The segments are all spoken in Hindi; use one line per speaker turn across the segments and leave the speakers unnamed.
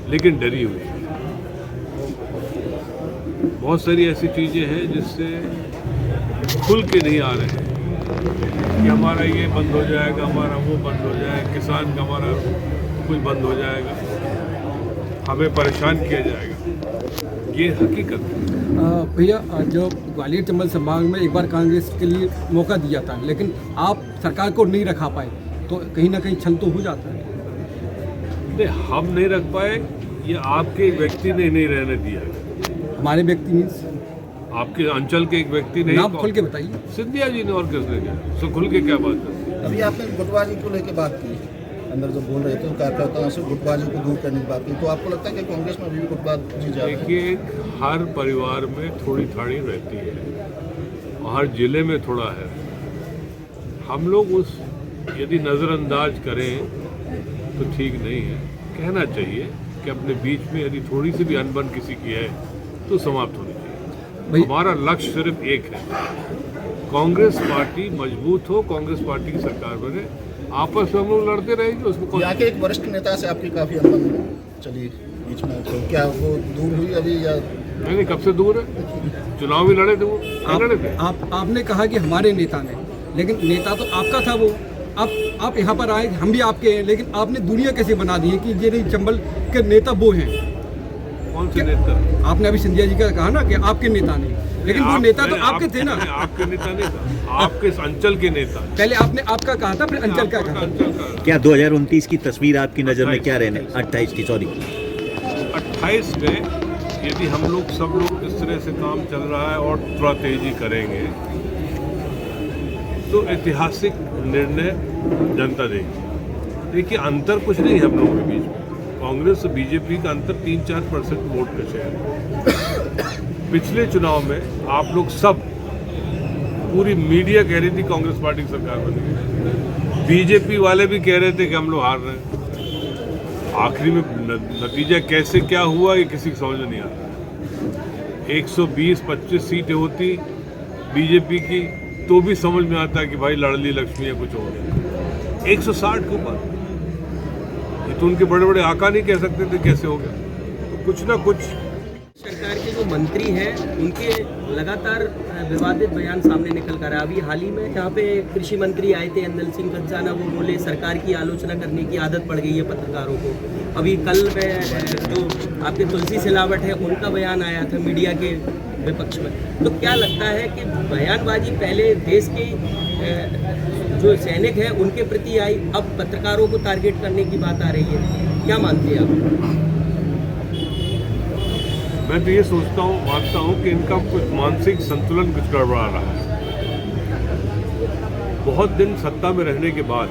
लेकिन डरी हुई है। बहुत सारी ऐसी चीज़ें हैं जिससे खुल के नहीं आ रहे हैं कि हमारा ये बंद हो जाएगा, हमारा वो बंद हो जाएगा, किसान का हमारा कुछ बंद हो जाएगा, हमें परेशान किया जाएगा। ये हकीकत है।
भैया, जो ग्वालियर चंबल संभाग में एक बार कांग्रेस के लिए मौका दिया था, लेकिन आप सरकार को नहीं रखा पाए, तो कहीं ना कहीं छल तो हो जाता है।
नहीं, हम नहीं रख पाए, ये आपके एक व्यक्ति ने नहीं रहने दिया।
हमारे व्यक्ति मीन्स
आपके अंचल के एक व्यक्ति ने।
नाम खुल के बताइए।
सिंधिया जी ने, और किसने किया? सो खुल के क्या बात है?
अभी आपने गुटबाजी को लेकर बात की, अंदर जो बोल रहे थे कार्यकर्ताओं से गुटबाजी को दूर करने की बात की, तो आपको लगता है कि कांग्रेस में अभी भी गुटबाजी जा रही है?
देखिए, हर परिवार में थोड़ी थाड़ी रहती है और हर जिले में थोड़ा है। हम लोग उस यदि नज़रअंदाज करें तो ठीक नहीं है। कहना चाहिए कि अपने बीच में यदि थोड़ी सी भी अनबन किसी की है तो समाप्त होनी चाहिए। हमारा लक्ष्य सिर्फ एक है, कांग्रेस पार्टी मजबूत हो, कांग्रेस पार्टी की सरकार बने, आपस में हम लोग लड़ते रहेंगे। उसमें
यहाँ के एक वरिष्ठ नेता से आपकी काफ़ी अनबन चली बीच में, तो क्या वो दूर हुई अभी या?
नहीं, कब से दूर है, चुनाव भी लड़े थे वो, लड़े थे।
आपने कहा कि हमारे नेता ने, लेकिन नेता तो आपका था वो। आप यहाँ पर आए, हम भी आपके हैं, लेकिन आपने दुनिया कैसे बना दी है कि ये नहीं चंबल के नेता वो हैं?
कौन से नेता?
आपने अभी सिंधिया जी का कहा ना कि आपके नेता नहीं, लेकिन वो नेता तो आपके थे ना।
आपके नेता नहीं था, आपके अंचल के नेता।
पहले आपने आपका कहा था, फिर अंचल का कहा।
क्या 2029 की तस्वीर आपकी नज़र में क्या रहने? 28 की, सॉरी
28 में यदि हम लोग सब लोग इस तरह से काम चल रहा है और थोड़ा तेजी करेंगे तो ऐतिहासिक निर्णय जनता देगी। देखिए, अंतर कुछ नहीं है हम लोगों के बीच में। कांग्रेस और बीजेपी का अंतर 3-4% वोट का शेयर है। पिछले चुनाव में आप लोग सब, पूरी मीडिया कह रही थी कांग्रेस पार्टी की सरकार बनेगी, बीजेपी वाले भी कह रहे थे कि हम लोग हार रहे हैं। आखिरी में नतीजा कैसे क्या हुआ ये किसी को समझ में नहीं आ रहा। 120-25 सीटें होती बीजेपी की तो भी समझ में आता है कि भाई लड़ली लक्ष्मी है, कुछ हो गया। 160 के ऊपर, ये तो उनके बड़े बड़े आका नहीं कह सकते थे कैसे हो गया। तो कुछ ना कुछ
सरकार के जो मंत्री हैं उनके लगातार विवादित बयान सामने निकल कर आया। अभी हाल ही में यहाँ पे कृषि मंत्री आए थे अंदल सिंह कंचाना, वो बोले सरकार की आलोचना करने की आदत पड़ गई है पत्रकारों को। अभी कल में जो आपके तुलसी सिलावट है उनका बयान आया था मीडिया के विपक्ष में। तो क्या लगता है कि बयानबाजी पहले देश के जो सैनिक हैं उनके प्रति आई, अब पत्रकारों को टारगेट करने की बात आ रही है, क्या मानते हैं आप?
मैं तो ये मानता हूँ कि इनका कुछ मानसिक संतुलन कुछ गड़बड़ा रहा है। बहुत दिन सत्ता में रहने के बाद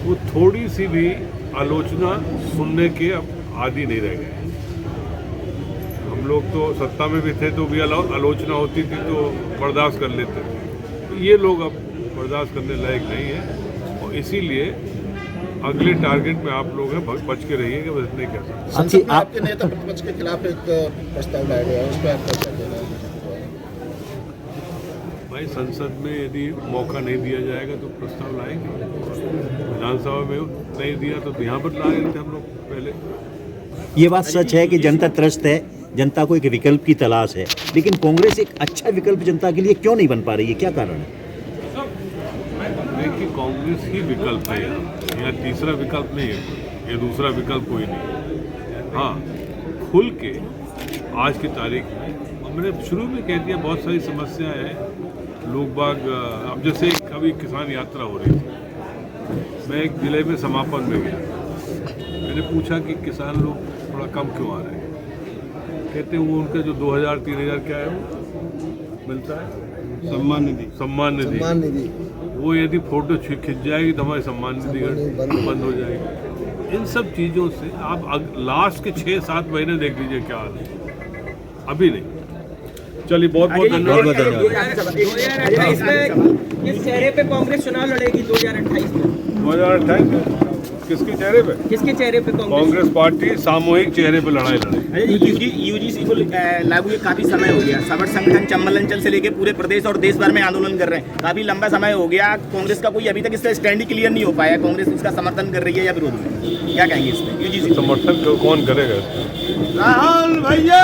वो थोड़ी सी भी आलोचना सुनने के अब आदी नहीं रह गए। हम लोग तो सत्ता में भी थे तो भी आलोचना होती थी तो बर्दाश्त कर लेते थे। तो ये लोग अब बर्दाश्त करने लायक नहीं है और इसीलिए अगले टारगेट में आप लोग हैं, बच के रहिएगा, बस इतने कह सकते।
संसद में आपके नेता प्रतिपक्ष के खिलाफ एक प्रस्ताव लाया गया है, उस पर आप क्या कहना है?
भाई, संसद में यदि मौका नहीं दिया जाएगा तो प्रस्ताव लाएंगे। विधानसभा में नहीं दिया तो यहाँ पर लाए थे हम लोग पहले।
ये बात सच है कि जनता त्रस्त है, जनता को एक विकल्प की तलाश है, लेकिन कांग्रेस एक अच्छा विकल्प जनता के लिए क्यों नहीं बन पा रही है? क्या कारण है?
देखिए, कांग्रेस ही विकल्प है यहाँ तीसरा विकल्प नहीं है, ये दूसरा विकल्प कोई नहीं है। हाँ, खुल के आज की तारीख में, और मैंने शुरू में कह दिया, बहुत सारी समस्याएं हैं। लोग बाग, अब जैसे कभी किसान यात्रा हो रही थी, मैं एक जिले में समापन में गया, मैंने पूछा कि किसान लोग थोड़ा कम क्यों आ रहे हैं? कहते हैं वो उनका जो 2000-3000 क्या है वो मिलता है, सम्मान निधि, वो यदि फोटो खिंच जाएगी तो हमारी सम्मान निधि बंद हो जाएगी। इन सब चीज़ों से आप लास्ट के 6-7 महीने देख लीजिए क्या हाल है, अभी नहीं। चलिए, बहुत बहुत धन्यवाद।
2028 में किस चेहरे पे कांग्रेस चुनाव लड़ेगी 2028 में?
2028 में किसके चेहरे पे?
किसके चेहरे पे कांग्रेस?
कांग्रेस पार्टी सामूहिक चेहरे पे लड़ाई लड़े।
यूजीसी को लागू ये काफी समय हो गया। सबट संगठन चंबल अंचल से लेके पूरे प्रदेश और देश भर में आंदोलन कर रहे हैं। काफी लंबा समय हो गया, कांग्रेस का कोई अभी तक इसका स्टैंड ही क्लियर नहीं हो पाया। कांग्रेस इसका समर्थन कर रही है या विरोध में, क्या कहेंगे इसमें? यूजीसी
समर्थन कौन करेगा इसका?
राहुल भैया